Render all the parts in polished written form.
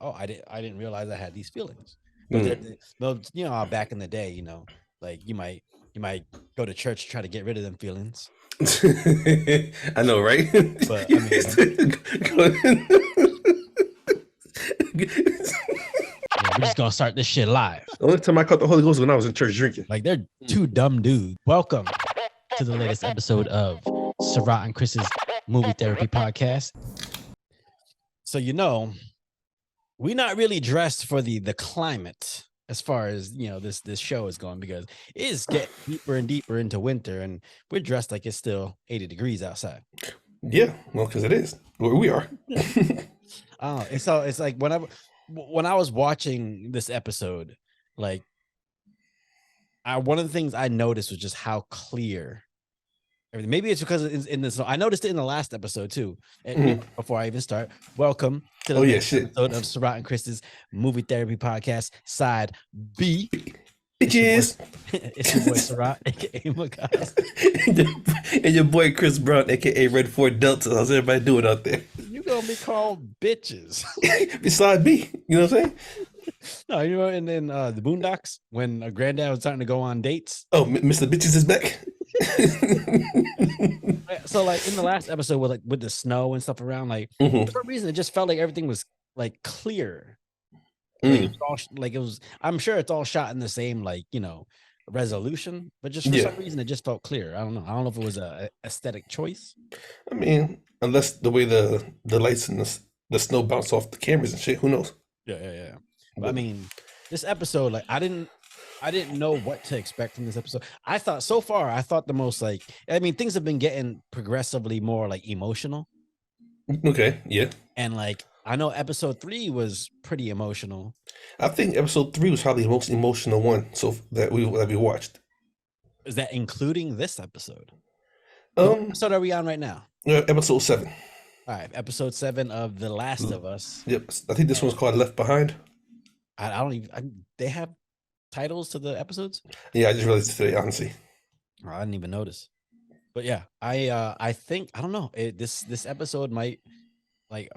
oh, I didn't realize I had these feelings. But how back in the day, like you might go to church to try to get rid of them feelings. I know, right? But I mean, yeah, we're just gonna start this shit live. The only time I caught the Holy Ghost was when I was in church drinking. Like they're two dumb dudes. Welcome to the latest episode of Sarath and Chris's Movie Therapy Podcast. So we're not really dressed for the climate as far as this show is going, because it is getting deeper and deeper into winter, and we're dressed like it's still 80 degrees outside. Yeah, well, because it is where we are. And so it's like when I was watching this episode, like one of the things I noticed was just how clear everything. Maybe it's because it's in this. I noticed it in the last episode too. And before I even start, welcome to the episode of Sarath and Chris's Movie Therapy Podcast, Side B. Bitches. It's your boy Sarath, aka Makas. And your boy Chris Brown, aka Red Ford Delta. How's everybody doing out there? You gonna be called bitches. Beside me, you know what I'm saying? No, and then the Boondocks, when a granddad was starting to go on dates. Oh, Mr. Bitches is back. So like in the last episode with the snow and stuff around, like for some reason it just felt like everything was like clear. Like it was I'm sure it's all shot in the same resolution, but just for some reason it just felt clear. I don't know if it was a aesthetic choice. I mean, unless the way the lights and the snow bounce off the cameras and shit, who knows? Yeah. But I mean, this episode, like I didn't know what to expect from this episode. I thought the most things have been getting progressively more like emotional. Okay, yeah. And like I know episode 3 was pretty emotional. I think episode 3 was probably the most emotional one that we watched. Is that including this episode? What episode are we on right now? Episode 7. All right, episode 7 of The Last of Us. Yep, I think this one's called Left Behind. I don't even. They have titles to the episodes? Yeah, I just realized today, honestly. I didn't even notice. But yeah, I think I don't know. This episode might like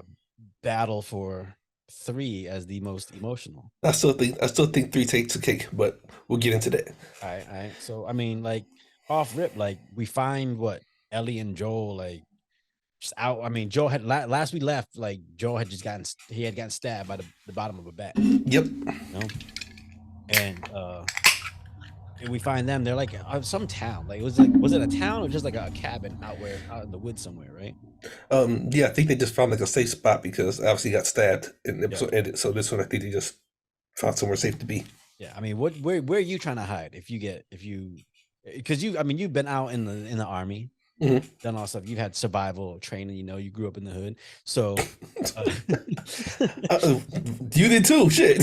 battle for 3 as the most emotional. I still think 3 takes a cake, but we'll get into that. All right. So I mean, like off rip, like we find what Ellie and Joel like just out. I mean, Joel had last we left, like Joel had gotten stabbed by the bottom of a bat. Yep. And we find them. They're like some town. Like was it a town or just like a cabin out in the woods somewhere, right? Yeah, I think they just found like a safe spot because obviously got stabbed and the episode ended. So this one, I think they just found somewhere safe to be. Yeah, I mean, where are you trying to hide because you've been out in the army, done all stuff. You've had survival training. You grew up in the hood, so you did too. Shit.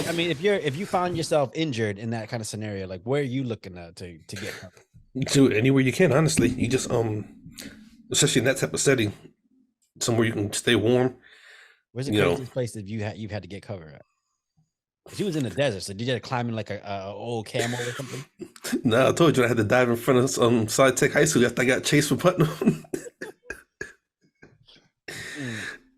I mean, if you found yourself injured in that kind of scenario, like where are you looking at to get covered? Do it anywhere you can. Honestly, you just especially in that type of setting, somewhere you can stay warm. Where's the craziest place that you've had to get cover at? She was in the desert, so did you have to climb in like a old camel or something? No, I told you I had to dive in front of Side Tech High School after I got chased for Putnam.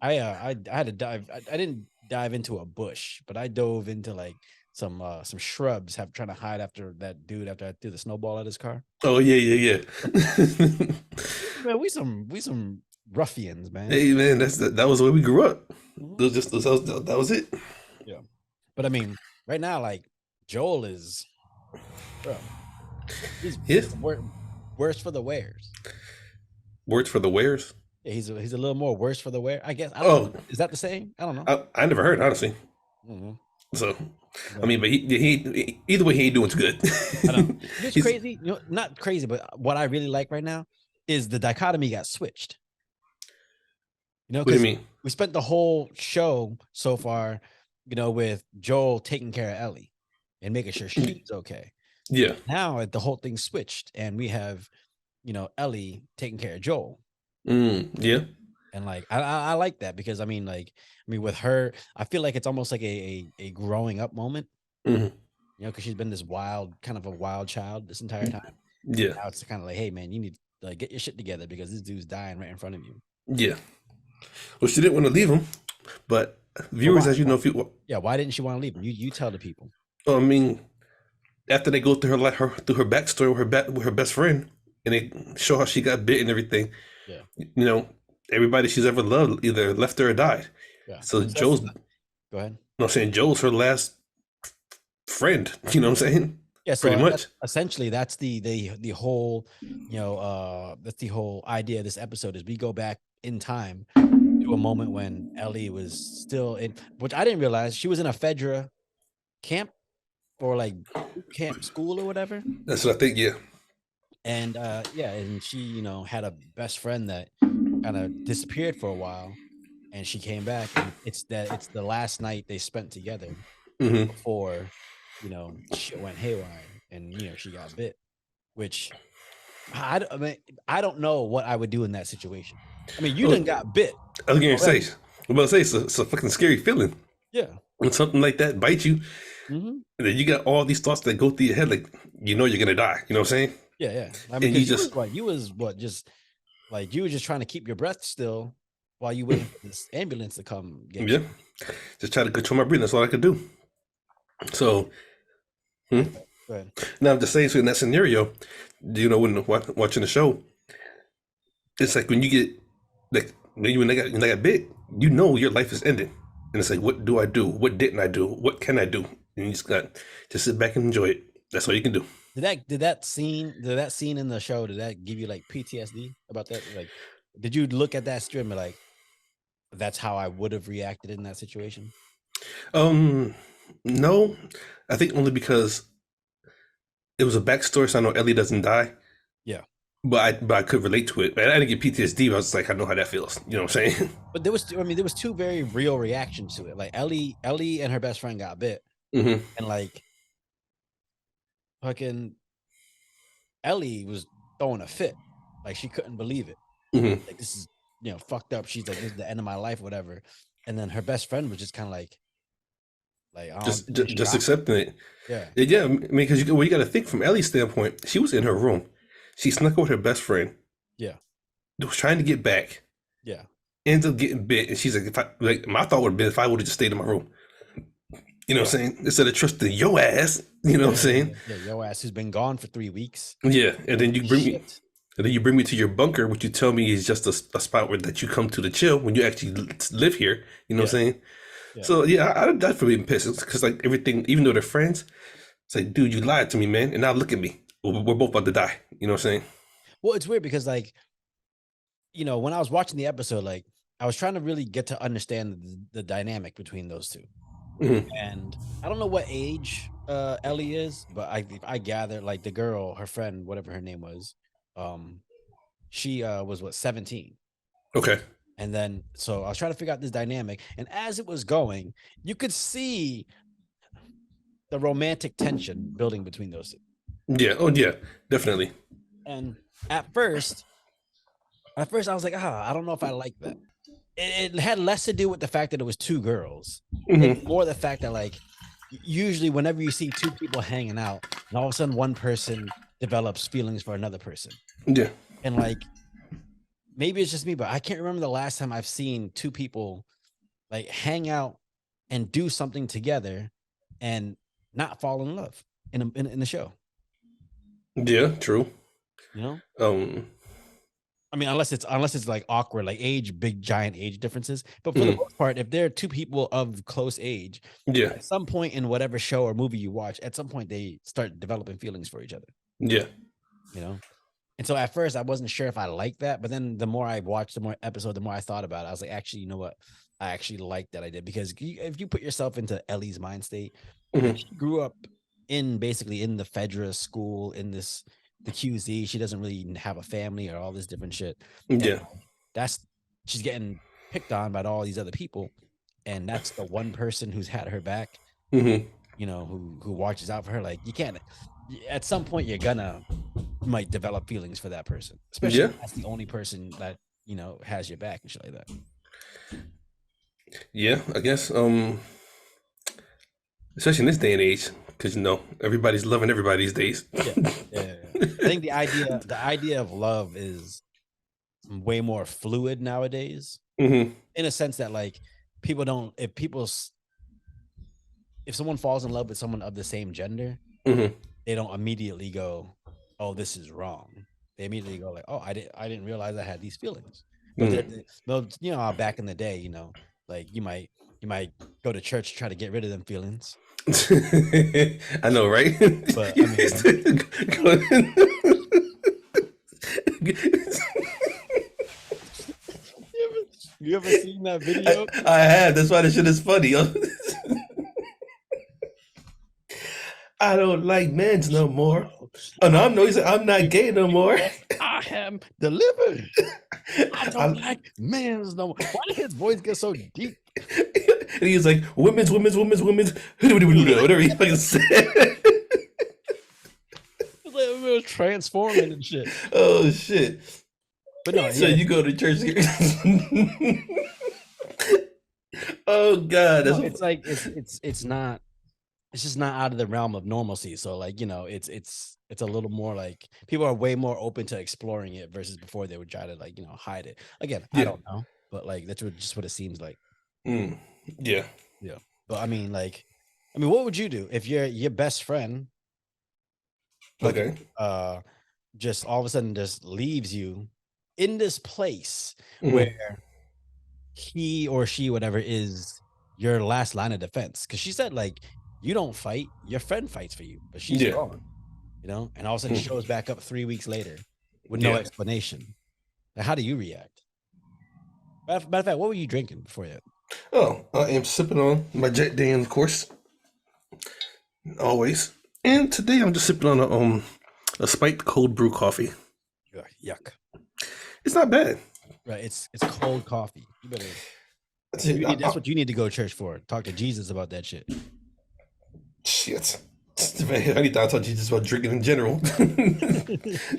I had to dive. I didn't dive into a bush, but I dove into like some shrubs, trying to hide after that dude after I threw the snowball at his car. Oh yeah. Man, we some ruffians, man. Hey man, that was the way we grew up. That was it. Yeah, but I mean, right now, like Joel is, he's worse for the wears. Words for the wares. Yeah, he's a little more worse for the wear, I guess. I don't know. Is that the same? I don't know. I never heard, honestly. So, I mean, but he either way, he ain't doing too good. I know. It's crazy. Not crazy, but what I really like right now is the dichotomy got switched. What do you mean? We spent the whole show so far, with Joel taking care of Ellie and making sure she's okay. Yeah. Now the whole thing switched, and we have, Ellie taking care of Joel. Yeah. And like I like that because I mean with her, I feel like it's almost like a growing up moment. Because she's been this kind of a wild child this entire time. Yeah. Now it's kind of like, hey man, you need to get your shit together because this dude's dying right in front of you. Yeah. Well, she didn't want to leave him, but But viewers, as you know, if you, yeah, why didn't she want to leave him? You tell the people. I mean, after they go through through her backstory with her best friend, and they show how she got bit and everything, Yeah, you know, everybody she's ever loved either left her or died. yeah. So So that's Joe's, go ahead. I'm saying Joe's her last friend. You know what I'm saying? Yeah, Pretty so much. essentially that's the whole, that's the whole idea of this episode is we go back in time to a moment when Ellie was still in, which I didn't realize she was in a Fedra camp or like camp school or whatever. That's what I think. Yeah. And yeah, and she, had a best friend that kind of disappeared for a while, and she came back, and it's the last night they spent together Hmm. before, shit went haywire, and she got bit, which I mean, I don't know what I would do in that situation. I mean, you Oh, done got bit I was gonna say, already. I'm about to say it's a fucking scary feeling Yeah. when something like that bites you, Hmm. and then you got all these thoughts that go through your head, like you're gonna die. You know what I'm saying? Yeah, yeah. I mean, And you because just, you was what, just like you were just trying to keep your breath still while you waiting for this ambulance to come get yeah, you. just try to control my breathing. That's all I could do. So, hmm? Go ahead. Now I'm just saying, so in that scenario, do you know when watching the show, it's like when you get like when they got bit, you know your life is ending, and it's like, what do I do? What didn't I do? What can I do? And you just sit back and enjoy it. That's all you can do. Did that scene in the show, did that give you like PTSD about that? Like, did you look at that stream and like, that's how I would have reacted in that situation? Um, no, I think only because it was a backstory, so I know Ellie doesn't die, Yeah. but I could relate to it. I didn't get PTSD. But I was like, I know how that feels. You know what I'm saying? But there was two very real reactions to it. Like Ellie and her best friend got bit, Hmm. and like fucking Ellie was throwing a fit. Like she couldn't believe it. Hmm. Like this is, fucked up. She's like, this is the end of my life, whatever. And then her best friend was just kind of like, I don't in Just shock. accepting it. Yeah. Yeah, I mean, because you got to think from Ellie's standpoint, she was in her room. She snuck out with her best friend, Yeah. was trying to get back, Yeah. ends up getting bit, and she's like, my thought would have been if I would have just stayed in my room. You know Yeah. what I'm saying? Instead of trusting your ass. You know Yeah. what I'm Yeah. saying? Yeah. Yeah. Yo ass who's been gone for 3 weeks. Yeah, and Don't then give a shit. you bring me to your bunker, which you tell me is just a spot where that you come to chill when you actually live here. You know what Yeah. I'm saying? Yeah. So yeah, I'd definitely been pissed because like everything, even though they're friends, it's like, dude, you lied to me, man, and now look at me. We're both about to die. You know what I'm saying? Well, it's weird because like, when I was watching the episode, like I was trying to really get to understand the dynamic between those two. Hmm. And I don't know what age Ellie is, but I gather like the girl, her friend, whatever her name was, um, she was what, 17. Okay. And then so I was trying to figure out this dynamic. And as it was going, you could see the romantic tension building between those two. Yeah. Oh yeah. Definitely. And at first, I was like, I don't know if I like that. It had less to do with the fact that it was two girls. It's Hmm. more the fact that like usually whenever you see two people hanging out and all of a sudden one person develops feelings for another person, Yeah. and like maybe it's just me, but I can't remember the last time I've seen two people like hang out and do something together and not fall in love in the show. Yeah. True. You know, Um. I mean, unless it's like awkward, like big giant age differences. But for the Mhm. most part, if they're two people of close age, Yeah. at some point in whatever show or movie you watch, at some point they start developing feelings for each other. Yeah. You know, and so at first I wasn't sure if I liked that, but then the more I watched, the more episode, the more I thought about it. I was like, actually, you know what? I actually like that I did, because if you put yourself into Ellie's mind state, like Hmm. she grew up basically in the Fedra school in the QZ. She doesn't really even have a family or all this different shit, and Yeah. that's she's getting picked on by all these other people, and that's the one person who's had her back, Hmm. who watches out for her. Like, you can't, at some point you're gonna might develop feelings for that person, especially Yeah. if that's the only person that has your back and shit like that. Yeah. I guess. Especially in this day and age, because everybody's loving everybody these days. Yeah, yeah, yeah, yeah. I think the idea of love is way more fluid nowadays. Mm-hmm. in a sense that like people don't, if someone falls in love with someone of the same gender, Mm-hmm. they don't immediately go, "Oh, this is wrong." They immediately go like, "Oh, I didn't realize I had these feelings." But Mm-hmm. you know, back in the day, you know, like you might go to church to try to get rid of them feelings. I know, right? But I mean, you ever seen that video? I have. That's why this shit is funny. I don't like men's no more. Oh no, I I'm no. He said, I'm not gay no more. I am delivered. I don't I, like men's no more. Why did his voice get so deep? and he was like, women's. Whatever he fucking said. It's like it was transforming and shit. Oh shit. But no, So yeah, you go to church here. Oh god, no, that's it's like it's not, it's just not out of the realm of normalcy. So like, you know, it's a little more like people are way more open to exploring it versus before they would try to like, you know, hide it. Again, I yeah. don't know, but like that's just what it seems like. Mm, yeah. Yeah. But I mean, like, I mean, what would you do if your best friend Okay. fucking just all of a sudden just leaves you in this place where Mm-hmm. he or she, whatever, is your last line of defense? Because she said like you don't fight, your friend fights for you, but she's Yeah. gone, you know, and all of a sudden Mm, shows back up 3 weeks later with no yeah. explanation. Like, how do you react? Matter of fact, what were you drinking before that? Oh, I am sipping on my Jack Daniels, of course, always. And today I'm just sipping on a spiked cold brew coffee. Yuck. It's not bad. Right, it's cold coffee. You better. That's it. That's what you need to go to church for. Talk to Jesus about that shit. Shit. I need to talk to you just about drinking in general.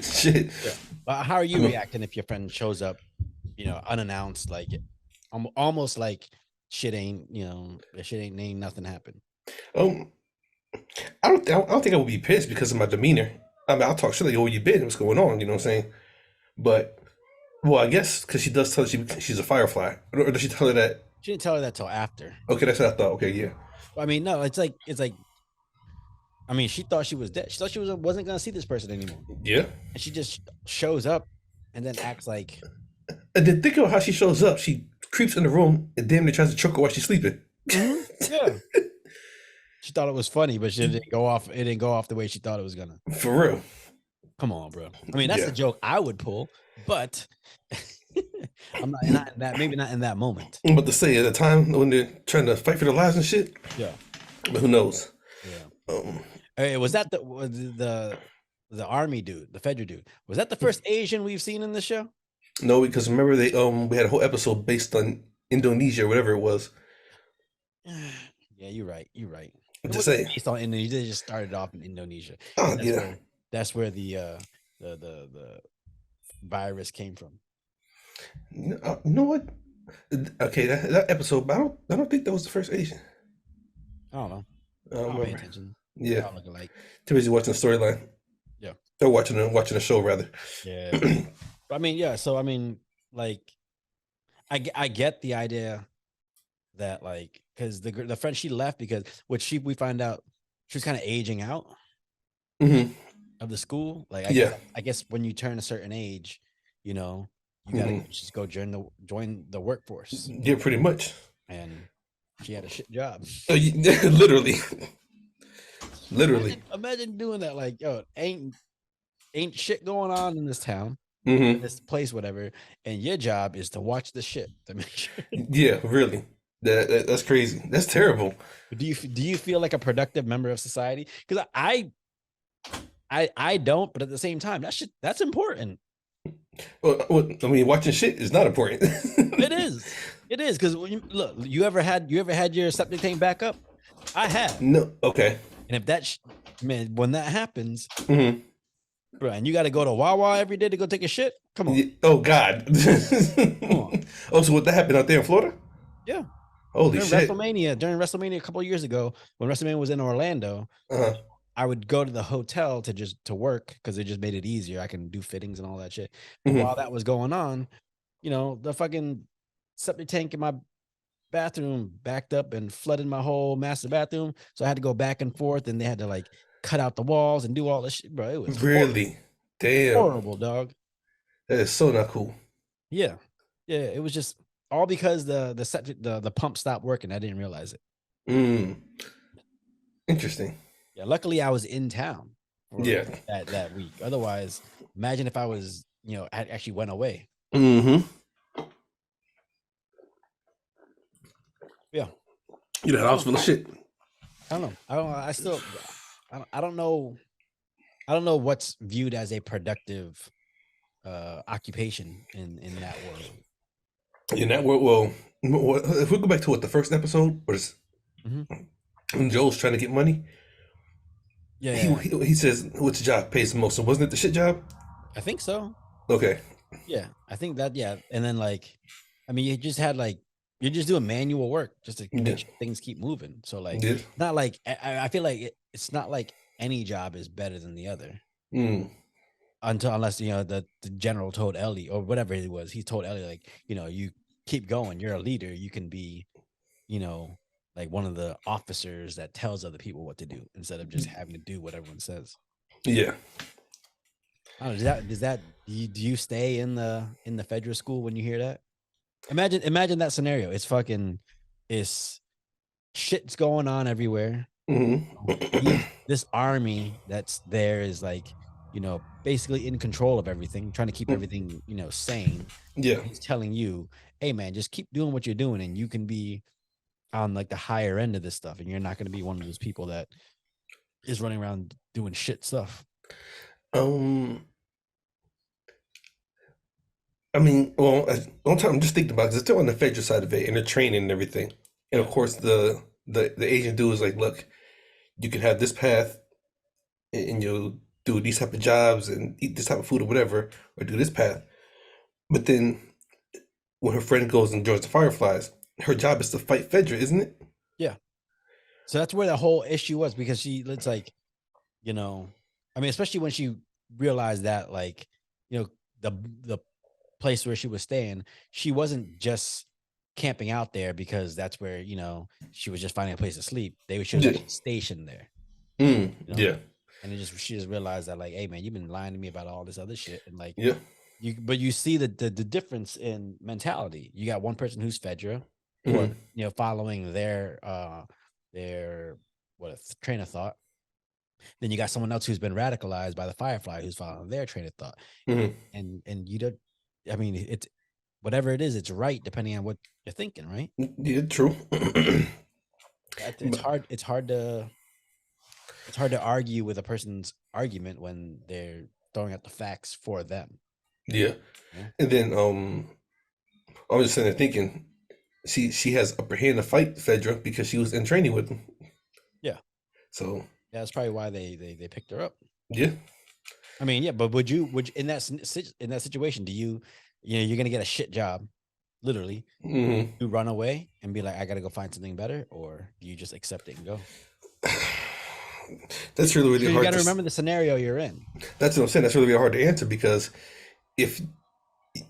Shit. Yeah. But how are you I mean, reacting if your friend shows up, you know, unannounced, like almost like shit ain't, you know, shit ain't nothing happened. um, I don't think I would be pissed because of my demeanor. I mean, I'll talk shit like, "Oh, where you been? What's going on?" You know what I'm saying? But well, I guess because she does tell her she's a firefly, or does she tell her that? She didn't tell her that till after. Okay, that's what I thought. Okay, yeah, I mean, no, it's like I mean, she thought she was dead. She thought she wasn't gonna see this person anymore, yeah. and she just shows up and then acts like, And then think about how she shows up. She creeps in the room and damn near tries to choke her while she's sleeping. yeah. She thought it was funny, but she didn't go off. It didn't go off the way she thought it was gonna. For real. Come on, bro. I mean, that's Yeah. the joke I would pull, but not in that. Maybe not in that moment. I'm about to say at the time when they're trying to fight for their lives and shit. Yeah, But who knows? yeah. Um, Hey, was that the army dude, the federal dude? Was that the first Asian we've seen in the show? no, because remember they we had a whole episode based on Indonesia or whatever it was. Yeah, you're right. You're right. I'm It just wasn't saying. based on Indonesia. They just started off in Indonesia. Oh That's yeah. where the virus came from. You know what? Okay, that episode, but I don't think that was the first Asian. I don't know. I I don't don't pay remember. attention. They Yeah, all look alike. too busy watching the storyline. Yeah. They're watching the show rather. Yeah. I mean, yeah. So I mean, like, I get the idea that like because the friend she left because we find out she was kind of aging out Hmm. of the school. Like Yeah. I guess when you turn a certain age, you know, you gotta Hmm. just go join the workforce. Yeah, pretty much. And she had a shit job. Oh, literally, literally. Imagine doing that. Like, yo, ain't shit going on in this town, Hmm. this place, whatever, and your job is to watch the shit to make sure. Yeah, really. That's crazy. That's terrible. Do you feel like a productive member of society? Because I don't, but at the same time, that's important. I mean, watching shit is not important. It is. It is because look, you ever had your septic tank back up? I have, No. Okay. and if man, when that happens, Hmm. bro, and you got to go to Wawa every day to go take a shit. Come on, Oh God. come on, Oh, so what that happened out there in Florida? yeah. Holy During shit. WrestleMania a couple of years ago, when WrestleMania was in Orlando, Uh-huh. I would go to the hotel to work because it just made it easier. I can do fittings and all that shit. But Hmm. while that was going on, you know, the fucking septic tank in my bathroom backed up and flooded my whole master bathroom. So I had to go back and forth, and they had to like cut out the walls and do all this shit, bro. It was Really? Damn. horrible, dog. That is so not cool. Yeah, yeah. It was just all because the septic the pump stopped working. I didn't realize it. Mm. Interesting. Yeah, luckily I was in town for Yeah. that week. Otherwise, imagine if I was, I actually went away. Mm-hmm. Yeah, You know, the house full of shit. I don't know. I don't. I still. I don't know. I don't know what's viewed as a productive occupation in that world. In that world, well, if we go back to what the first episode was, Mm-hmm. when Joel's trying to get money, Yeah, he, yeah, he says, "Which job pays the most?" So wasn't it the shit job? I think so. Okay. Yeah, I think that. Yeah, and then like, I mean, you just had like you're just doing manual work just to Yeah. make sure things keep moving. So like, Yeah. not like I feel like it's not like any job is better than the other. Mm. Unless the general told Ellie or whatever it was, he told Ellie like, you keep going, you're a leader, you can be, like one of the officers that tells other people what to do instead of just having to do what everyone says. Yeah. I don't know, do you stay in the federal school when you hear that? Imagine that scenario. It's shit's going on everywhere. Mm-hmm. This army that's there is like, basically in control of everything, trying to keep everything, sane. Yeah. He's telling you, hey man, just keep doing what you're doing and you can be on like the higher end of this stuff. And you're not going to be one of those people that is running around doing shit stuff. Um. I mean, well, one time I'm just thinking about it, 'cause it's still on the federal side of it, and the training and everything. And of Yeah. course, the agent dude is like, "Look, you can have this path, and you'll do these type of jobs and eat this type of food or whatever, or do this path." But then when her friend goes and joins the Fireflies, her job is to fight Fedra, isn't it? Yeah. So that's where the whole issue was, because it's like, I mean, especially when she realized that, like, the place where she was staying, she wasn't just camping out there because that's where, she was just finding a place to sleep. She was Yeah. actually stationed there, Yeah. and she just realized that, like, hey man, you've been lying to me about all this other shit. And like, Yeah. but you see the difference in mentality. You got one person who's Fedra, who are, Mm-hmm. following their train of thought. Then you got someone else who's been radicalized by the Firefly, who's following their train of thought. Mm-hmm. And you don't, I mean, it's whatever it is, it's right depending on what you're thinking, right? Yeah, true. It's hard. It's hard to argue with a person's argument when they're throwing out the facts for them. Yeah. Yeah. And then I was just sitting there thinking, she has upper hand to fight Fedra because she was in training with him. Yeah. So Yeah, that's probably why they picked her up. yeah. I mean, yeah, but would you in that situation, do you're gonna get a shit job, literally, Mm-hmm. you run away and be like, I gotta go find something better, or do you just accept it and go? That's really, really So you hard got to to. remember the scenario you're in. That's what I'm saying. That's really, really hard to answer because if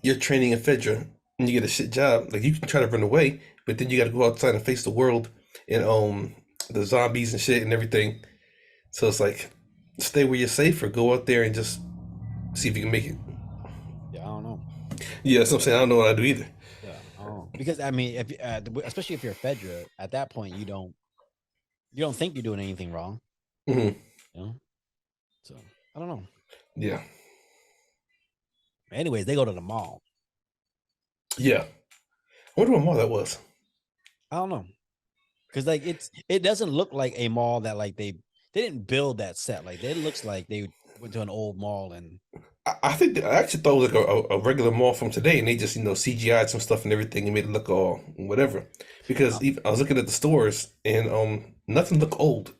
you're training in Fedra and you get a shit job, like you can try to run away, but then you got to go outside and face the world and the zombies and shit and everything. So it's like stay where you're safe or go out there and just see if you can make it. Yeah, I don't know. Yeah, that's what I'm saying. I don't know what I do either. Yeah, I don't know. Because I mean, if especially if you're Fedra, at that point you don't think you're doing anything wrong, Mm-hmm. So I don't know. Yeah. Anyways, they go to the mall. Yeah. I wonder what mall that was. I don't know, because like it doesn't look like a mall that like they didn't build that set. Like it looks like they went to an old mall and I think I actually thought it was like a regular mall from today, and they just CGI'd some stuff and everything and made it look all whatever. Because even, I was looking at the stores and nothing looked old.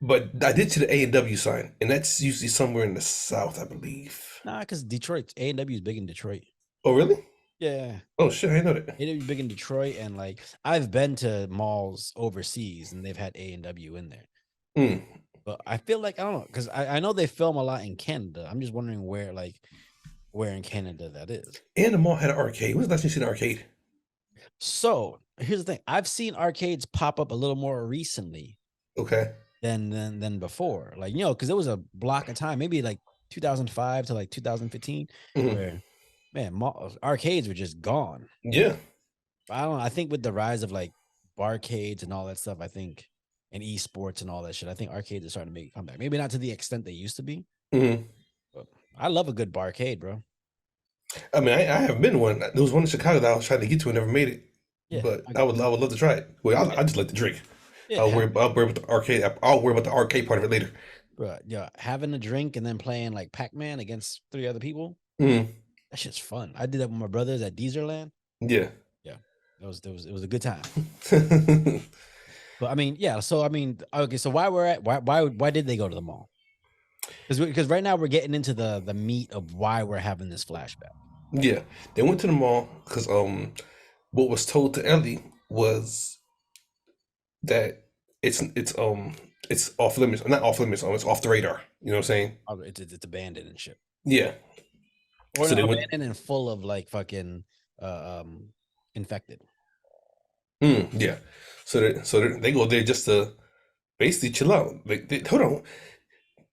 But I did see the A&W sign, and that's usually somewhere in the South, I believe. nah, because Detroit A&W is big in Detroit. Oh, really? Yeah, Oh, shit, I didn't know that. A&W is big in Detroit, and like I've been to malls overseas and they've had A&W in there. Mm. But I feel like I don't know, because I know they film a lot in Canada. I'm just wondering where in Canada that is. And the mall had an arcade. When's the last time you seen an arcade? So here's the thing: I've seen arcades pop up a little more recently Okay. than before. Like, because there was a block of time, maybe like 2005 to like 2015, Hmm. where man, arcades were just gone. Yeah. I don't know. I think with the rise of like barcades and all that stuff, and esports and all that shit, I think arcades are starting to make a comeback. Maybe not to the extent they used to be, Hmm. but I love a good barcade, bro. I mean, I haven't been to one. There was one in Chicago that I was trying to get to and never made it. Yeah, But I would love to try it. Well, I just like to drink. yeah, I'll worry about the arcade. I'll worry about the arcade part of it later. bro. Yeah, having a drink and then playing like Pac-Man against three other people. Hmm. That shit's fun. I did that with my brothers at Deezerland. Yeah. Yeah, it was a good time. But I mean, yeah. So I mean, okay. So why did they go to the mall? Because right now we're getting into the meat of why we're having this flashback. Yeah. They went to the mall because what was told to Ellie was that it's off limits. Not off limits. It's off the radar. You know what I'm saying? Oh, it's abandoned and shit, Yeah. or So no, they went. abandoned and full of like fucking infected. Yeah. They go there just to basically chill out. Like, hold on.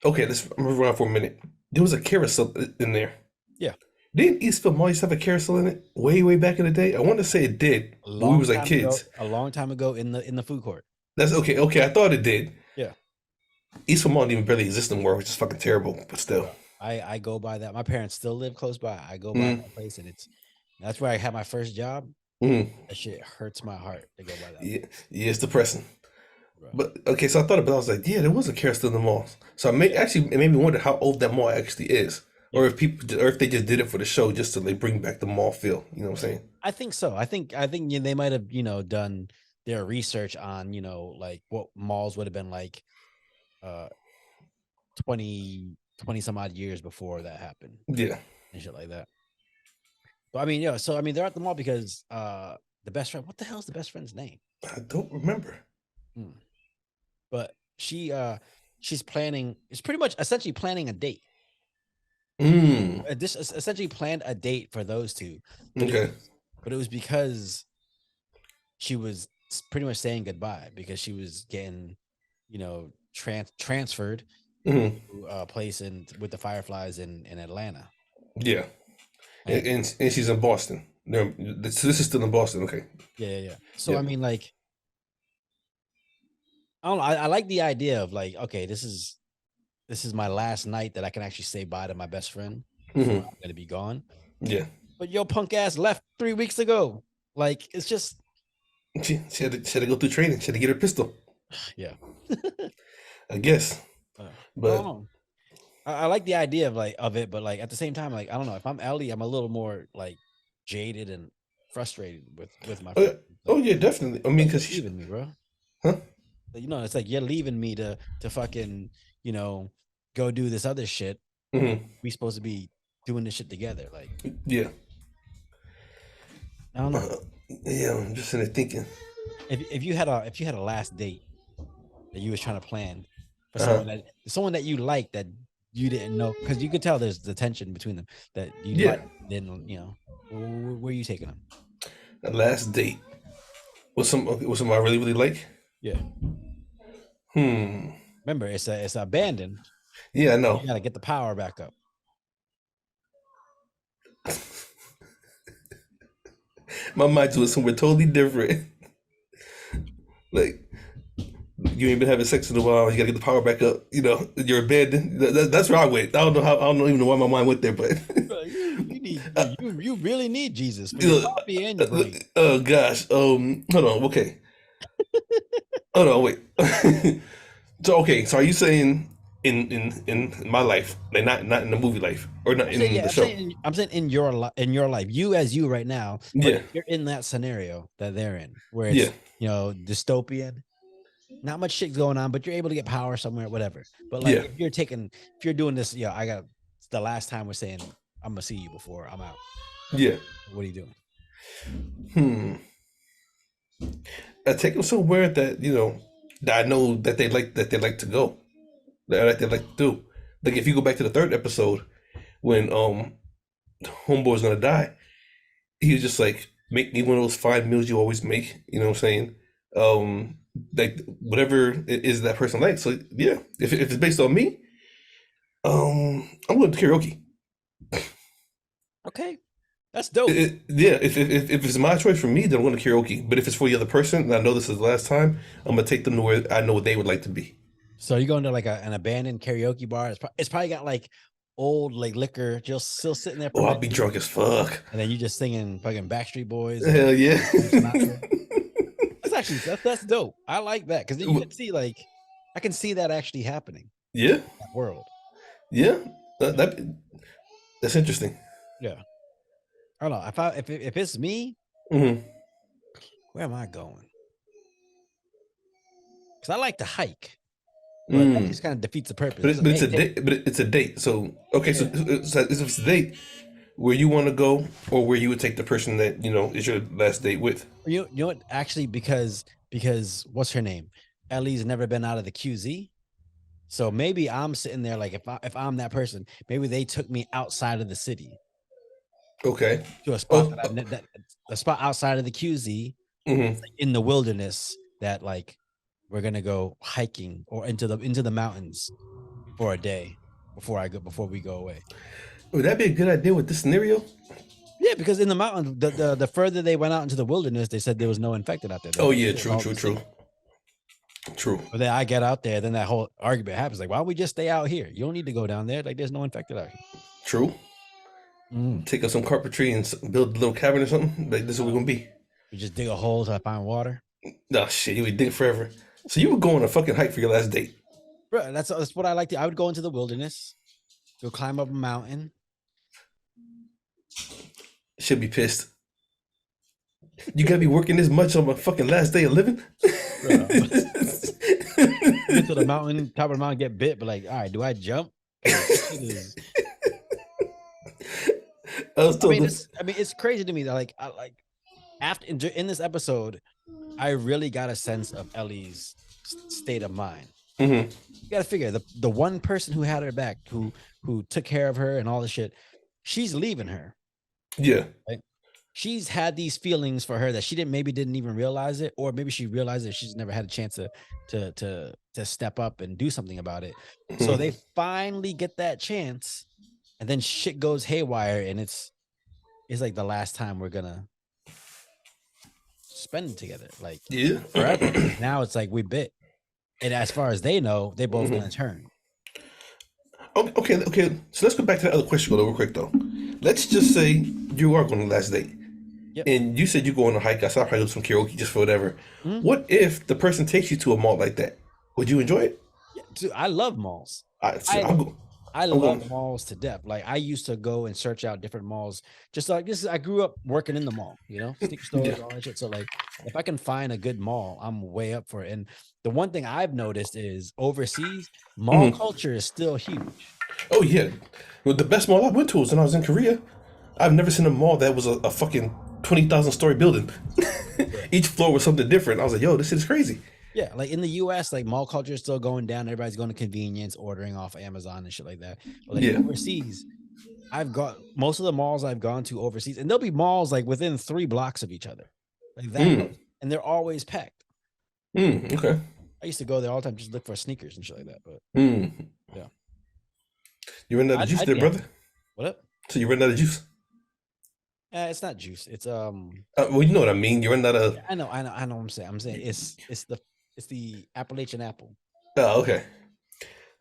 Okay, let's move around for a minute. There was a carousel in there. Yeah, Didn't Eastville Mall used to have a carousel in it way back in the day? I want to say it did when we was like kids. a long time ago in the food court. That's okay. Okay, I thought it did. Yeah, Eastville Mall didn't even barely exist anymore, which is fucking terrible. But still, bro. I go by that. My parents still live close by. I go by mm, that place, and that's where I had my first job. mm, That shit hurts my heart to go by that yeah, place, yeah, it's depressing. bro. But okay, so I thought about it. I was like, yeah, there was a carousel in the mall. So Yeah, it made me wonder how old that mall actually is, yeah. or if they just did it for the show just to like bring back the mall feel. You know what I'm saying? I think so. I think they might have done their research on like what malls would have been like uh 20 some odd years before that happened Yeah, and shit like that. But I mean, yeah. So I mean, they're at the mall because the best friend. What the hell is the best friend's name? I don't remember. Hmm. But she's planning. It's pretty much essentially planning a date. Mm, This essentially planned a date for those two, but okay. it was because she was pretty much saying goodbye because she was getting, transferred Hmm. to a place in with the Fireflies in Atlanta. Yeah. And And she's in Boston. No, this is still in Boston. Okay. yeah, yeah, yeah. So I Yep. mean, like, I don't know. I like the idea of like, okay, this is my last night that I can actually say bye to my best friend before Hmm. I'm gonna be gone. Yeah. But your punk ass left 3 weeks ago. Like, it's just She had to go through training. She had to get her pistol, yeah. I guess. I don't But know. I like the idea of it, but like at the same time, like I don't know. If I'm Ellie, I'm a little more like jaded and frustrated with my oh, friend. yeah. Oh yeah, definitely. I mean, Like, you're because leaving me, bro. huh? It's like you're leaving me to fucking you know go do this other shit. Hmm. We supposed to be doing this shit together. Like Yeah. I don't know. Uh, yeah. I'm just sitting there thinking. If you had a last date that you was trying to plan for Uh-huh. someone that you like that you didn't know because you could tell there's the tension between them that you Yeah. like didn't where are you taking them? A last date with someone I really like. Yeah. Hmm. Remember, it's abandoned. Yeah, I know. You gotta get the power back up. My mind was somewhere totally different. Like you ain't been having sex in a while. You gotta get the power back up. You know, you're abandoned. That's where I went. I don't know how. I don't even know why my mind went there, but Bro, you need you really need Jesus for you your know, coffee and your brain. oh gosh. Hold on. Okay. Hold on. Wait. So okay. So are you saying in my life, like not in the movie life or not I'm saying, in yeah, the show? I'm saying in your life, you as you right now, but Yeah. you're in that scenario that they're in, where Yeah. it's dystopian, not much shit going on, but you're able to get power somewhere, whatever. But like Yeah. if you're doing this, I got it's the last time we're saying I'm gonna see you before I'm out. Yeah. What are you doing? Hmm. I take them somewhere that that I know that they like to go. That they like to do. Like if you go back to the third episode when Homeboy's gonna die, he was just like make me one of those fine meals you always make. You know what I'm saying? Like whatever it is that person likes. So yeah, if it's based on me, I'm going to karaoke. Okay, that's dope. Yeah, if it's my choice for me, then I'm going to karaoke. But if it's for the other person, and I know this is the last time, I'm gonna take them to where I know what they would like to be. So you're going to like an abandoned karaoke bar. It's probably got like old like liquor just still sitting there Oh, I'll be fermenting, drunk as fuck. and then you just singing fucking Backstreet Boys or Hell yeah. Sinatra. That's actually that's dope. I like that because you can see like I can see that actually happening Yeah, in that world. yeah. That's interesting. Yeah, I don't know if it's me, Hmm. where am I going? Because I like to hike, but that Mm. just kind of defeats the purpose. But, It's it, like, but it's hey, a date. But it's a date. So okay. So, yeah. if it's a date where you want to go, or where you would take the person that is your last date with. You know what? Actually, because what's her name? Ellie's never been out of the QZ. So maybe I'm sitting there like if I'm that person, maybe they took me outside of the city Okay. to a spot Oh. that that a spot outside of the QZ Hmm. in the wilderness that like we're gonna go hiking or into the mountains for a day before we go away. Would that be a good idea with this scenario? Yeah, because in the mountains, the further they went out into the wilderness, they said there was no infected out there. Oh yeah, It was true, all true, true, safe. true, But then I get out there, then that whole argument happens. Like, why don't we just stay out here? You don't need to go down there. Like, there's no infected out here. true. Mm. Take up some carpentry and build a little cabin or something. Like this is what we're gonna be. We just dig a hole till I find water. Oh shit, you would dig forever. So you would go on a fucking hike for your last date? Bro, that's what I like to. I would go into the wilderness, go climb up a mountain. Should be pissed. You gotta be working this much on my fucking last day of living? Bro, get to the mountain, top of the mountain, get bit, but like, all right, do I jump? I was told I mean, it's crazy to me that like, I like after in this episode, I really got a sense of Ellie's state of mind. Mm-hmm. You got to figure the one person who had her back, who took care of her and all this shit, she's leaving her. Yeah. Right? She's had these feelings for her that she didn't even realize it, or maybe she realized that she's never had a chance to step up and do something about it. Mm-hmm. So they finally get that chance, and then shit goes haywire, and it's like the last time we're gonna spend together, like Yeah. forever. Now it's like we bit, and as far as they know, they both gonna turn. Okay. So let's go back to that other question real quick though. Let's just say you are going on the last date. Yep. And you said you go on a hike. I saw probably do some karaoke just for whatever. Mm-hmm. What if the person takes you to a mall like that? Would you enjoy it? Yeah, dude, I love malls. I love malls to death. Like I used to go and search out different malls. Just like this, I grew up working in the mall, sneaker stores, all that shit. So like, if I can find a good mall, I'm way up for it. And the one thing I've noticed is overseas, mall culture is still huge. Oh yeah, well, the best mall I went to was when I was in Korea. I've never seen a mall that was a fucking 20,000 story building. Each floor was something different. I was like, yo, this shit is crazy. Yeah, like in the US, like mall culture is still going down. Everybody's going to convenience, ordering off of Amazon and shit like that. But like overseas, I've got most of the malls I've gone to overseas, and there'll be malls like within 3 blocks of each other, like that, and they're always packed. Okay. I used to go there all the time, just look for sneakers and shit like that. But yeah, you ran out of juice there, brother. What up? So you ran out of juice? It's not juice. It's Well, you know what I mean. You ran out of. I know what I'm saying. I'm saying it's the Appalachian apple. Oh, okay.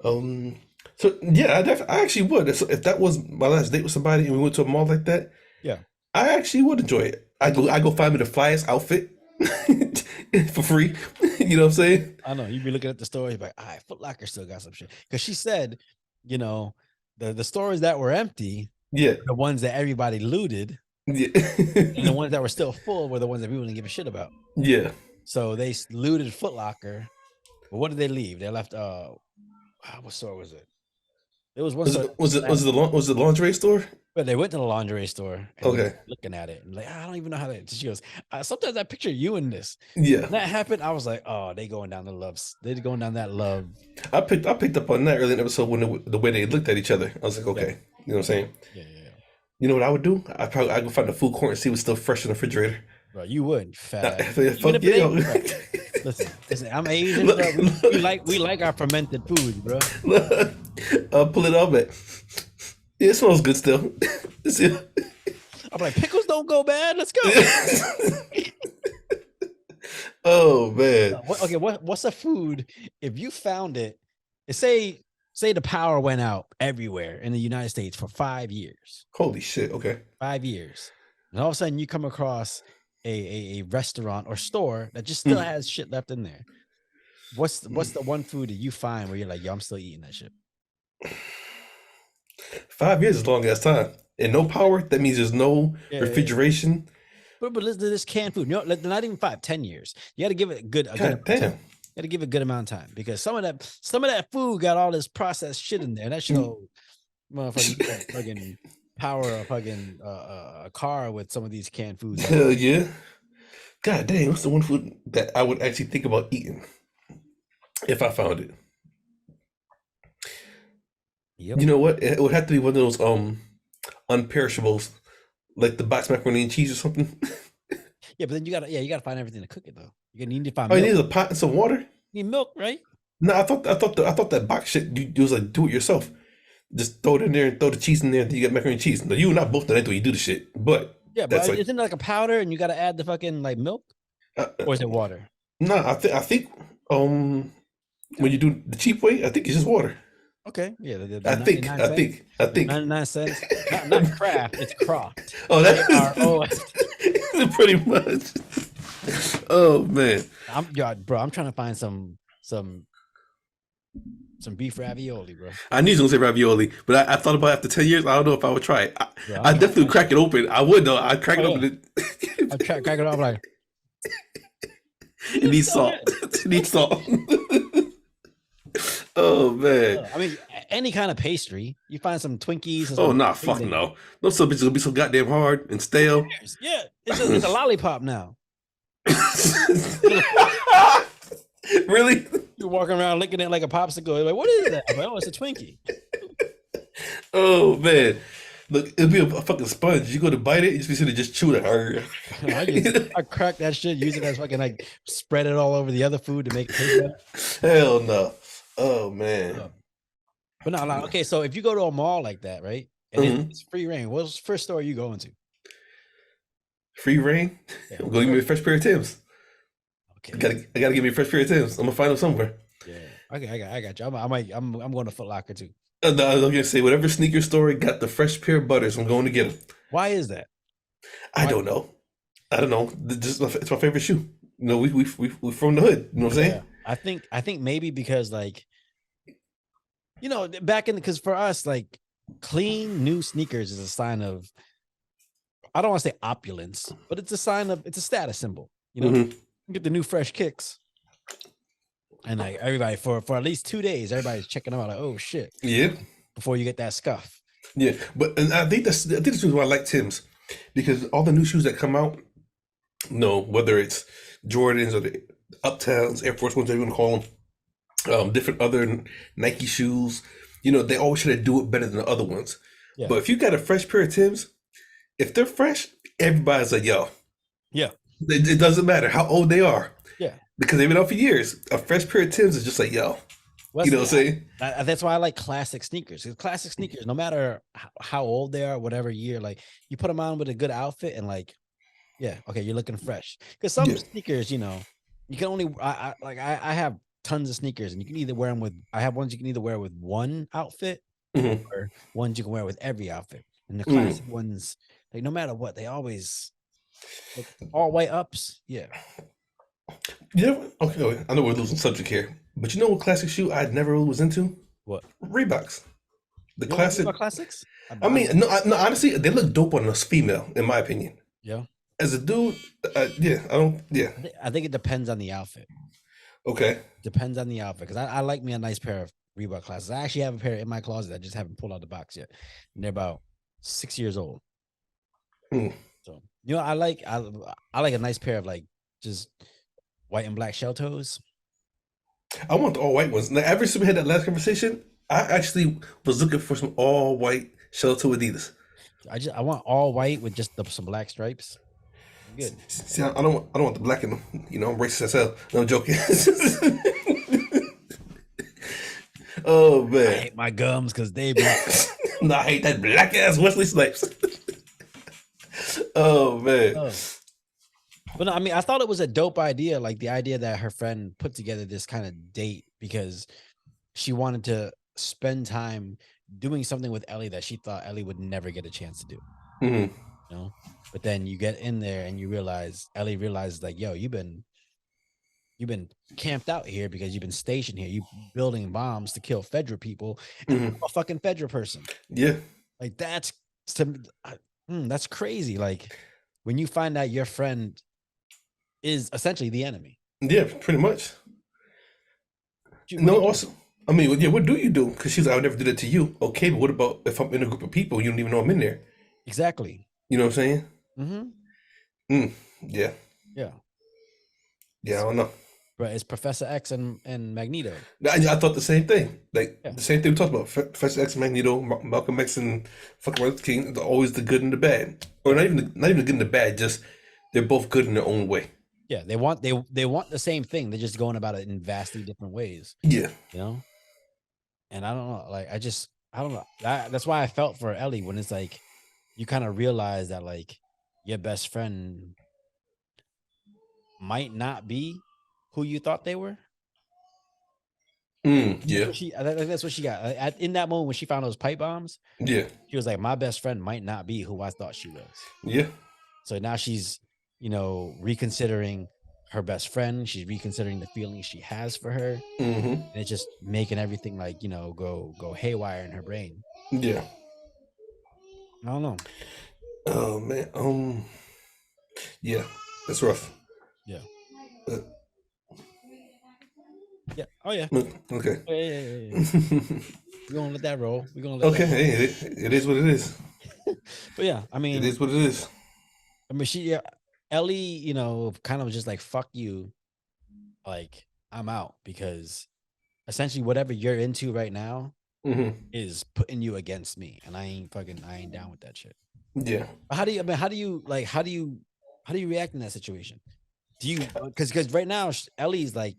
So yeah, I actually would. If that was my last date with somebody and we went to a mall like that, yeah, I actually would enjoy it. I go find me the flyest outfit for free. You know what I'm saying? I know. You'd be looking at the stores like, all right, Foot Locker still got some shit. Because she said, the stores that were empty, yeah, the ones that everybody looted, yeah, and the ones that were still full were the ones that people didn't give a shit about. Yeah. So they looted Foot Locker. But what did they leave? They left what store was it? It was one store. Was it the lingerie store? But they went to the lingerie store. And okay. Looking at it and like, I don't even know how that. She goes, sometimes I picture you in this. Yeah. When that happened, I was like, oh, they going down the loves. They're going down that love. I picked up on that early in the episode when the way they looked at each other. I was like, okay, you know what I'm saying? Yeah. You know what I would do? I go find the food court and see what's still fresh in the refrigerator. Bro, you would, fat ass. Even Fuck if it yeah, ain't yo. fresh. Listen. I'm Asian, Look, bro. We look, like we like our fermented foods, bro. look. I'll pull it up, man. Yeah, it smells good still. I'm like, pickles don't go bad. Let's go. Oh man. Okay, what's a food if you found it? Say the power went out everywhere in the United States for 5 years. Holy shit. Okay. 5 years. And all of a sudden you come across a restaurant or store that just still Mm. has shit left in there. What's the one food that you find where you're like, yo, I'm still eating that shit? 5 years is a long ass time. And no power, that means there's no Yeah. refrigeration. But listen to this canned food. No, not even 5, 10 years. You got to give it a good God amount of time. damn. You got to give it a good amount of time because some of that food got all this processed shit in there. That shit, motherfucking fucking power a fucking a car with some of these canned foods. Hell yeah. God dang, what's the one food that I would actually think about eating if I found it? Yep. You know what? It would have to be one of those unperishables, like the box macaroni and cheese or something. Yeah, but then you gotta find everything to cook it though. You're gonna need to find Oh, you milk. need a pot and some water? You need milk, right? No, I thought that box shit you was like do it yourself. Just throw it in there and throw the cheese in there until you get macaroni and cheese. No, you and I both know that's the way you do the shit. But Yeah, that's but like isn't it like a powder and you gotta add the fucking like milk? Or is it water? no, I think when you do the cheap way, I think it's just water. Okay, yeah, the I think 99 I cents. think I think 99 cents. Not craft, it's croft. Oh, K-R-O-F-T. pretty much. Oh man. I'm trying to find some beef ravioli, bro. I knew you was gonna say ravioli, but I thought about it after 10 years. I don't know if I would try it. Bro, I definitely would crack it open. I would though. I'd crack it Oh, open. I crack it up like It needs salt. It needs salt. Oh man. I mean, any kind of pastry. You find some Twinkies. And Oh some nah, fuck no. Those some bitches will be so goddamn hard and stale. Yeah, it's a lollipop now. Really? You're walking around licking it like a popsicle. You're like, what is that? I'm like, oh, it's a Twinkie. Oh man. Look, it'll be a fucking sponge. You go to bite it, you just be sitting there just chew it. I crack that shit, use it as fucking like spread it all over the other food to make it taste better. Hell no. Oh man. But no, like, okay, so if you go to a mall like that, right? And it's free reign, what's the first store you going to? Free reign? Yeah, I'm gonna give me a fresh pair of Timbs. Okay. I gotta give me a fresh pair of Timbs. I'm gonna find them somewhere. Yeah. Okay, I got you. I'm going to Foot Locker too. No, I was gonna say whatever sneaker store got the fresh pair of butters, I'm going to get them. Why is that? I don't know. It's my favorite shoe. You know, we from the hood. You know what I'm saying? Yeah. I think maybe because like, you know, back in because for us, like clean new sneakers is a sign of, I don't want to say opulence, but it's a status symbol. You know, you get the new fresh kicks. And like everybody for at least 2 days, everybody's checking them out like, oh shit. Yeah. Before you get that scuff. Yeah. And I think that's why I like Tim's. Because all the new shoes that come out, whether it's Jordans or the Uptowns, Air Force Ones, whatever you want to call them, different other Nike shoes, they always try to do it better than the other ones. Yeah. But if you got a fresh pair of Tim's, if they're fresh, everybody's like, yo. Yeah. It doesn't matter how old they are. Yeah. Because they've been out for years. A fresh pair of Tim's is just like, yo. Well, you know what I'm saying? That's why I like classic sneakers. Because classic sneakers, no matter how old they are, whatever year, like you put them on with a good outfit and like, yeah, okay, you're looking fresh. Because some sneakers, you can only, I have tons of sneakers and you can either wear them with, I have ones you can either wear with one outfit or ones you can wear with every outfit. And the classic ones, like no matter what, they always, like, all white ups. Yeah. Yeah. Okay. I know we're losing subject here, but you know what classic shoe I never really was into? What? Reeboks. The you classic. Classics? I mean, no. Honestly, they look dope on us female, in my opinion. Yeah. As a dude, yeah, I don't. Yeah. I think it depends on the outfit. Okay. Depends on the outfit because I like me a nice pair of Reebok classics. I actually have a pair in my closet. I just haven't pulled out the box yet. And they're about 6 years old. So I like a nice pair of like just white and black shell toes. I want the all white ones. Now, ever since we had that last conversation, I actually was looking for some all white shell toe Adidas. I want all white with just some black stripes. I'm good. See, I don't want the black in them. You know, I'm racist as hell. No, I'm joking. Oh I man, hate my gums because they black. no, I hate that black ass Wesley Snipes. Oh man. Oh. But no, I mean, I thought it was a dope idea, like the idea that her friend put together this kind of date because she wanted to spend time doing something with Ellie that she thought Ellie would never get a chance to do. Mm-hmm. You know, but then you get in there and you realize Ellie realizes like, yo, you've been camped out here because you've been stationed here. You building bombs to kill Fedra people, and I'm a fucking Fedra person. Yeah. Like that's that's crazy. Like when you find out your friend is essentially the enemy. Yeah, pretty much. What No, do you do? awesome. I mean, yeah, what do you do? Because she's like, I would never do that to you. Okay, but what about if I'm in a group of people, you don't even know I'm in there? Exactly. You know what I'm saying? Mm-hmm. Yeah. Yeah. Yeah, I don't know. But it's Professor X and Magneto. I thought the same thing. Like, Yeah. the same thing we talked about. Professor X, Magneto, Malcolm X, and fucking Martin Luther King, they're always the good and the bad. Or not even the good and the bad, just they're both good in their own way. Yeah, they want the same thing. They're just going about it in vastly different ways. Yeah. You know? And I don't know. Like I don't know. That's why I felt for Ellie when it's like you kind of realize that like your best friend might not be who you thought they were. Yeah. That's what she got. In that moment when she found those pipe bombs, Yeah. she was like, my best friend might not be who I thought she was. Yeah. So now she's, reconsidering her best friend. She's reconsidering the feelings she has for her. Mm-hmm. And it's just making everything like, go haywire in her brain. Yeah. I don't know. Oh man. Yeah, that's rough. Yeah. Uh, Yeah. Oh yeah. Okay. Yeah. We're gonna let that roll. We're gonna let Okay. Hey, it is what it is. But yeah, I mean, It is what it is. I mean, Ellie, kind of was just like, fuck you. Like, I'm out because essentially whatever you're into right now is putting you against me. And I ain't down with that shit. Yeah. How do you react in that situation? Do you, because right now Ellie's like,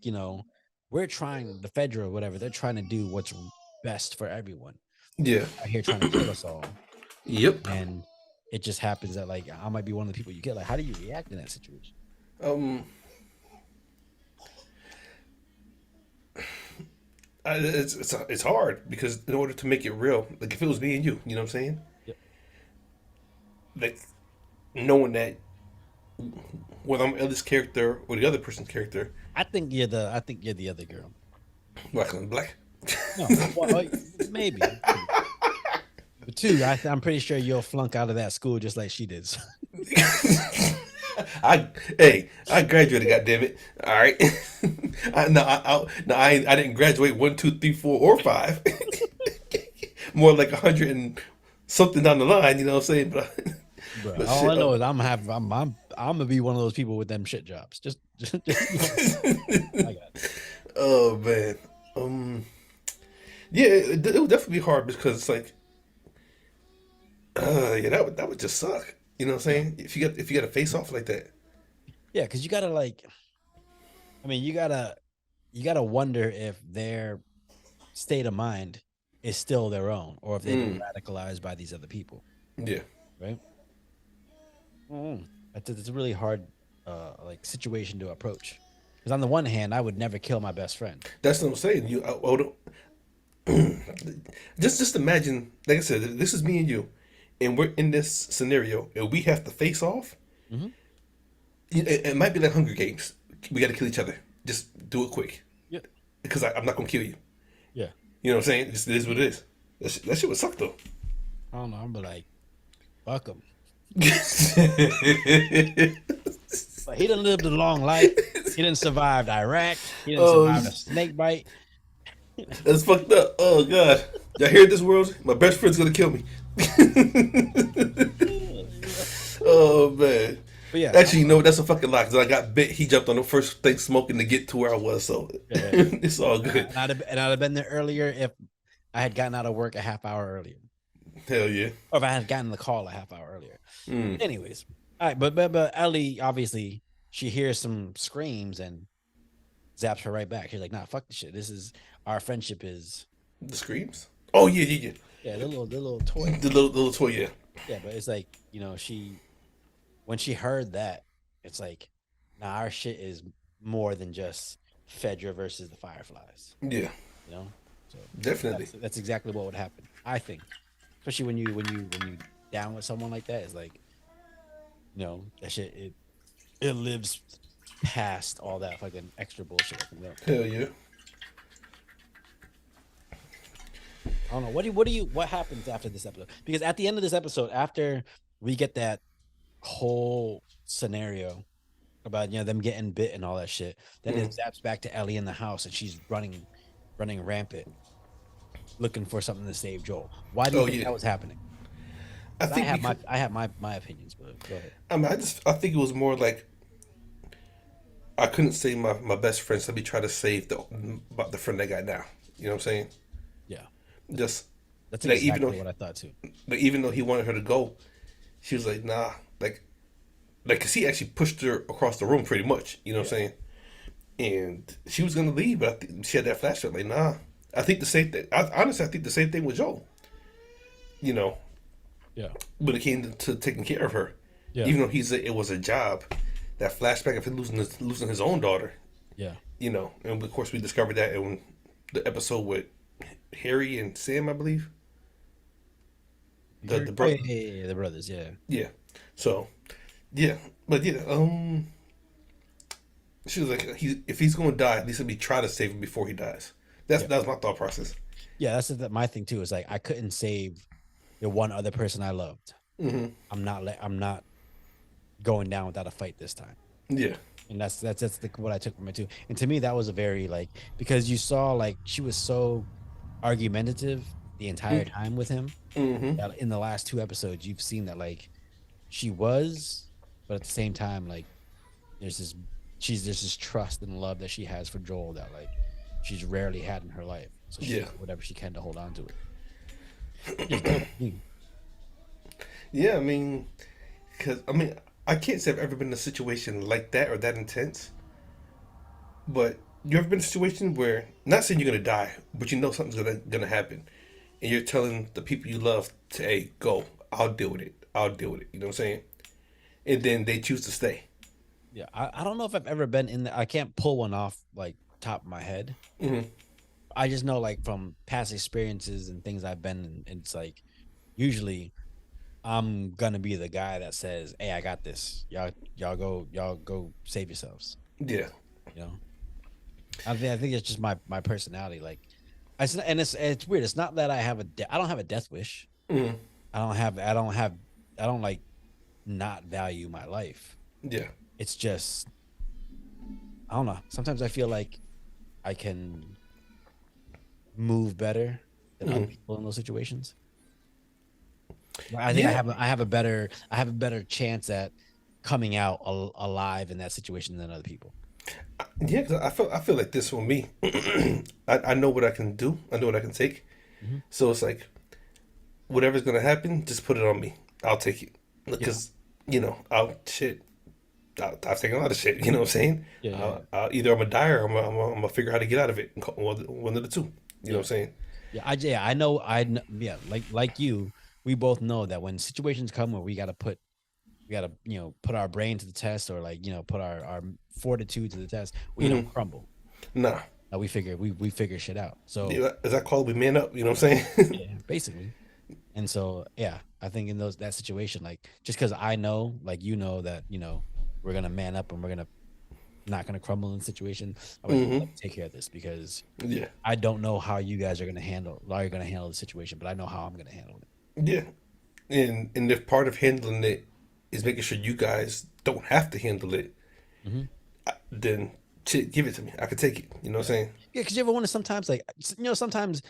we're trying the Fedra or whatever, they're trying to do what's best for everyone. Yeah. Out here trying to kill us all. Yep. And it just happens that like I might be one of the people you get. Like, how do you react in that situation? It's hard because in order to make it real, like if it was me and you know what I'm saying? Yep. Like knowing that whether I'm Ellie's character or the other person's character. I think you're the other girl. Black. No, well, maybe. But two, I'm pretty sure you'll flunk out of that school just like she did. I graduated. Goddammit! All right. I didn't graduate 1, 2, 3, 4, or 5. More like 100 and something down the line. You know what I'm saying? But all shit, I know is I'm gonna be one of those people with them shit jobs. Just I got it. Oh man. Yeah, it would definitely be hard because it's like, yeah, that would just suck. You know what I'm saying? If you got a face off like that. Yeah, because you gotta you gotta wonder if their state of mind is still their own, or if they've been radicalized by these other people. Yeah. Right. It's a really hard situation to approach. Because on the one hand, I would never kill my best friend. That's what I'm saying. Just imagine, like I said, this is me and you, and we're in this scenario, and we have to face off. Mm-hmm. It might be like Hunger Games. We got to kill each other. Just do it quick. Yeah. Because I'm not gonna kill you. Yeah. You know what I'm saying? It is what it is. That shit would suck though. I don't know. I'm like, fuck him. But he done lived a long life. He didn't survive Iraq. He didn't survive a snake bite. That's fucked up. Oh god. Y'all hear this world? My best friend's gonna kill me. Oh man. But yeah, actually, that's a fucking lie. Cause I got bit. He jumped on the first thing smoking to get to where I was. So it's all good. And I'd have been there earlier if I had gotten out of work a half hour earlier. Hell yeah. or if I had gotten the call a half hour earlier. Mm. Anyways, all right, but Ellie obviously she hears some screams and zaps her right back. She's like, "Nah, fuck this shit. This is our friendship is The screams. Oh yeah, yeah, yeah, the little toy. yeah. The little toy. Yeah. Yeah, but it's like she when she heard that, it's like, nah, our shit is more than just Fedra versus the Fireflies. Yeah. You know, so Definitely. that's exactly what would happen. I think, especially when you down with someone like that, it's like that shit it lives past all that fucking extra bullshit that comes up. Hell yeah. I don't know. What happens after this episode? Because at the end of this episode, after we get that whole scenario about them getting bit and all that shit, then it zaps back to Ellie in the house and she's running rampant, looking for something to save Joel. Why do you Oh think yeah. that was happening? I I think have because, my opinions, but go ahead. I mean, I think it was more like I couldn't save my best friend, so let me try to save about the friend I got now. You know what I'm saying? Yeah, Just that's like even exactly though what I thought too. like even though he wanted her to go, she was like, nah, like, cause he actually pushed her across the room pretty much. You know what I'm saying? And she was gonna leave, but I think she had that flashback. Like, nah. I think the same thing. Honestly, I think the same thing with Joel. You know, Yeah, when it came to taking care of her, yeah, even though it was a job, that flashback of him losing his own daughter. yeah. You know, and of course we discovered that in the episode with Harry and Sam, I believe. The Oh, brother, yeah, the brothers. Yeah, yeah. So, yeah, but yeah, she was like, if he's gonna die, at least let me try to save him before he dies. yeah, That was my thought process. yeah. My thing too. Is like I couldn't save the one other person I loved. I'm not going down without a fight this time. Yeah. And what I took from it too. And to me, that was a very like because you saw like she was so argumentative the entire time with him. That in the last two episodes, you've seen that like she was, but at the same time, like there's this there's this trust and love that she has for Joel that like she's rarely had in her life. So she Yeah. does whatever she can to hold on to it. Just dope. Yeah, I mean, because I can't say I've ever been in a situation like that or that intense. But you ever been in a situation where, not saying you're gonna die, but you know something's gonna happen, and you're telling the people you love to, hey, go, I'll deal with it, I'll deal with it. You know what I'm saying? And then they choose to stay. Yeah, I don't know if I've ever been in I can't pull one off like top of my head. I just know like from past experiences and things I've been in, it's like usually I'm gonna be the guy that says, "Hey, I got this. Y'all go save yourselves." Yeah. You know, I think it's just my personality. Like, it's weird. It's not that I don't have a death wish. I don't like not value my life. Yeah. It's just I don't know. Sometimes I feel like I can move better than other people in those situations. I think Yeah. I have a better chance at coming out alive in that situation than other people. Yeah, 'cause I feel like this with me. I know what I can do. I know what I can take. Mm-hmm. So it's like whatever's gonna happen, just put it on me. I'll take it because I'll shit. I've taken a lot of shit. You know what I'm saying? Yeah, Either I'm gonna die or I'm gonna figure out how to get out of it. One of the two. You know what I'm saying? I know yeah, like you, we both know that when situations come where we gotta put our brain to the test or like put our fortitude to the test, we don't crumble. Nah. We figure shit out. So Yeah, as I call it, we man up. You know what I'm saying? yeah, basically. And so yeah, I think in that situation, like just because I know, like that we're gonna man up and we're gonna not gonna crumble in the situation. I'm like, let me take care of this because Yeah. I don't know how you guys are gonna handle the situation, but I know how I'm gonna handle it. Yeah. And if part of handling it is making sure you guys don't have to handle it, then shit, give it to me. I can take it. You know what I'm saying? Yeah, because you ever wonder sometimes, like sometimes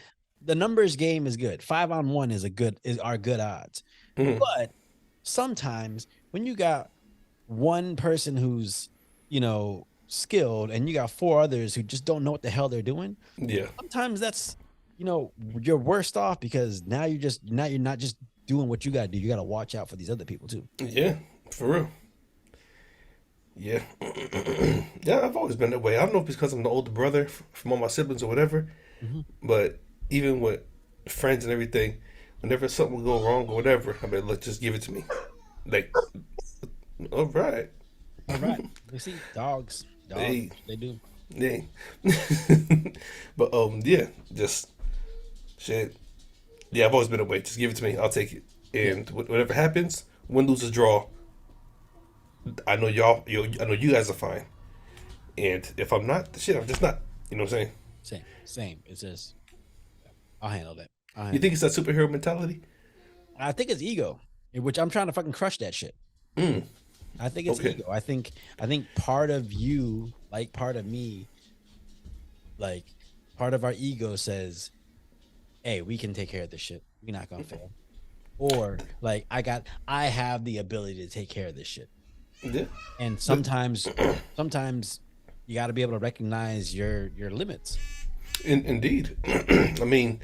the numbers game is good. 5-on-1 are good odds, but sometimes when you got one person who's skilled and you got four others who just don't know what the hell they're doing, Yeah. sometimes that's you're worse off because now you're not just doing what you gotta do. You gotta watch out for these other people too. Yeah, for real. Yeah. Yeah, I've always been that way. I don't know if it's because I'm the older brother from all my siblings or whatever, Mm-hmm. but even with friends and everything, whenever something will go wrong or whatever, I mean, look, just give it to me. Like, all right. All right. You see, dogs, Hey, they do. hey. But yeah, just shit. Yeah, I've always been away. Just give it to me. I'll take it. Yeah. And whatever happens, win, lose, or draw, I know I know you guys are fine. And if I'm not, shit, I'm just not. You know what I'm saying? Same. It's just I'll handle that. I'll You handle think it. it's that superhero mentality? I think it's ego, in which I'm trying to fucking crush that shit. Mm, I think it's okay. ego. I think part of you, like part of me, like part of our ego says, "Hey, we can take care of this shit. We're not gonna fail." Or like I have the ability to take care of this shit. Yeah. And But sometimes you got to be able to recognize your limits. indeed, I mean,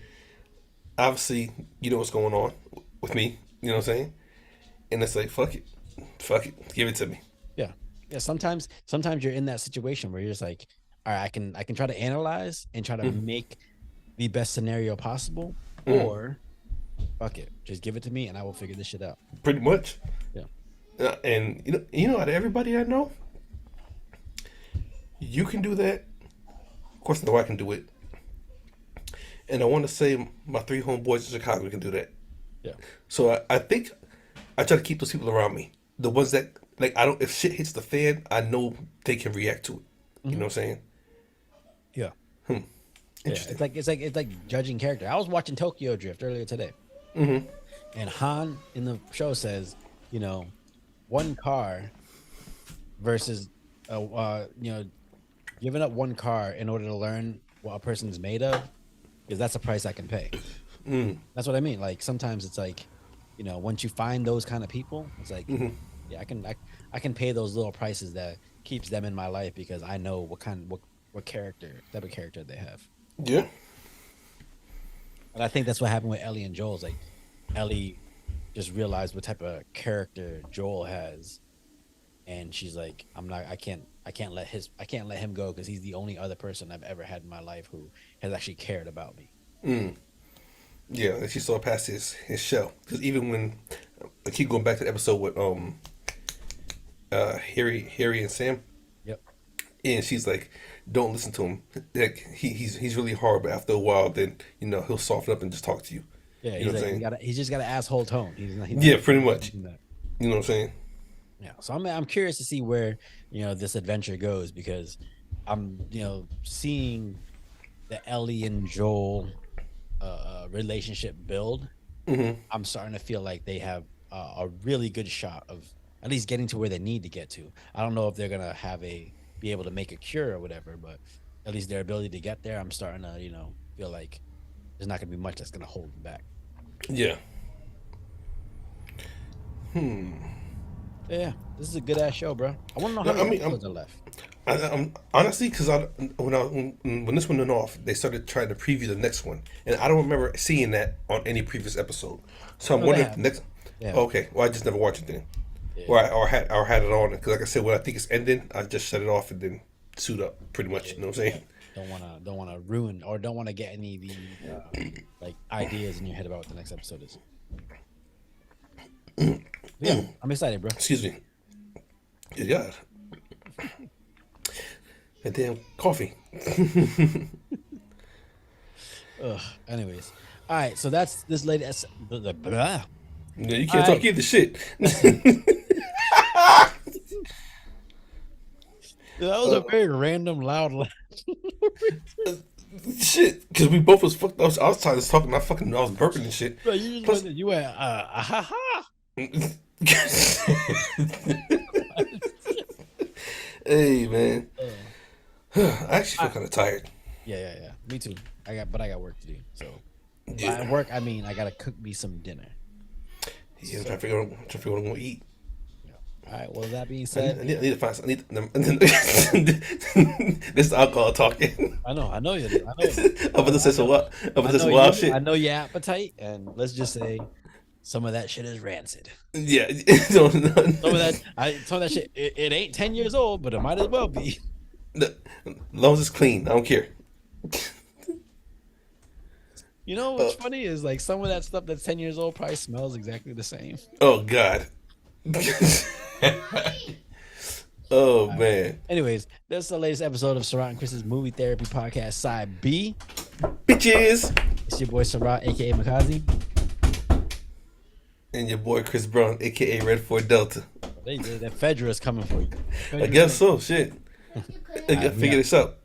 obviously, you know what's going on with me. You know what I'm saying? And it's like, fuck it, give it to me. Yeah. Yeah, sometimes you're in that situation where you're just like, all right, I can try to analyze and try to Mm, make the best scenario possible, mm, or fuck it, just give it to me and I will figure this shit out. pretty much. Yeah. And out of everybody I know, you can do that. Of course, I know I can do it. And I want to say my three homeboys in Chicago can do that. Yeah. So I think I try to keep those people around me. The ones that like I don't. If shit hits the fan, I know they can react to it. You know Hmm. what I'm saying? Yeah. Yeah. Interesting. It's like judging character. I was watching Tokyo Drift earlier today, and Han in the show says, you know, one car versus giving up one car in order to learn what a person's made of, because that's a price I can pay. That's what I mean. Like sometimes it's like, once you find those kind of people, it's like, yeah, I can pay those little prices that keeps them in my life because I know what type of character they have. Yeah. And I think that's what happened with Ellie and Joel's like Ellie just realized what type of character Joel has, and she's like, I can't let him go because he's the only other person I've ever had in my life who has actually cared about me. Yeah, and she saw past his show because even when I keep going back to the episode with Harry and Sam, Yep. and she's like, "Don't listen to him. Like he's really hard, but after a while, then he'll soften up and just talk to you. Yeah, You know he's what I'm like saying? he's just got an asshole tone. He's not Yeah, pretty much. using that. You know what I'm saying? Yeah. So I'm curious to see where this adventure goes because I'm seeing the Ellie and Joel relationship build. I'm starting to feel like they have a really good shot of at least getting to where they need to get to. I don't know if they're gonna be able to make a cure or whatever, but at least their ability to get there, I'm starting to feel like there's not gonna be much that's gonna hold them back. Yeah. Yeah, this is a good ass show, bro. I want to know how No, I many mean, episodes are left. I'm honestly because when this one went off, they started trying to preview the next one, and I don't remember seeing that on any previous episode. So I'm No, they wondering if the have. next. They have. Okay, well I just never watched it then, Yeah, or had it on because like I said, when I think it's ending, I just shut it off and then suit up pretty much. yeah. You know what I'm saying? Don't wanna ruin or don't wanna get any of the like ideas in your head about what the next episode is. Yeah, I'm excited, bro. Excuse me. Good God. And damn coffee. Ugh. Anyways, all right. So that's this latest. Blah. Yeah, you All can't talk right. either shit. That was a very random, loud laugh. Shit, because we both was fucked. I was trying to talk and I was burping and shit. Bro, you just Plus, you went ha ha. hey man, Uh, I actually feel I- kind of tired. yeah. Me too. I got work to do. So by Yeah, work, I gotta cook me some dinner. yeah. I'm trying to figure out what I'm gonna eat. Yeah. All right. Well, that being I said, need to find. This is alcohol talking. I know you do. I know you do. Up with I this know, wild, up with I this know wild you. I shit. know your appetite, and let's just say some of that shit is rancid. Yeah, Some of that shit. It ain't 10 years old, but it might as well be. as long as it's clean, I don't care. You know Uh, what's funny is like some of that stuff that's 10 years old probably smells exactly the same. oh God. Oh All right. man, Anyways, this is the latest episode of Sarath and Chris's Movie Therapy Podcast, Side B. bitches, It's your boy Sarath, aka Makazi. and your boy Chris Brown, aka Red 4 Delta. That Fedra is coming for you. I guess so. Shit, I All right, figure this out.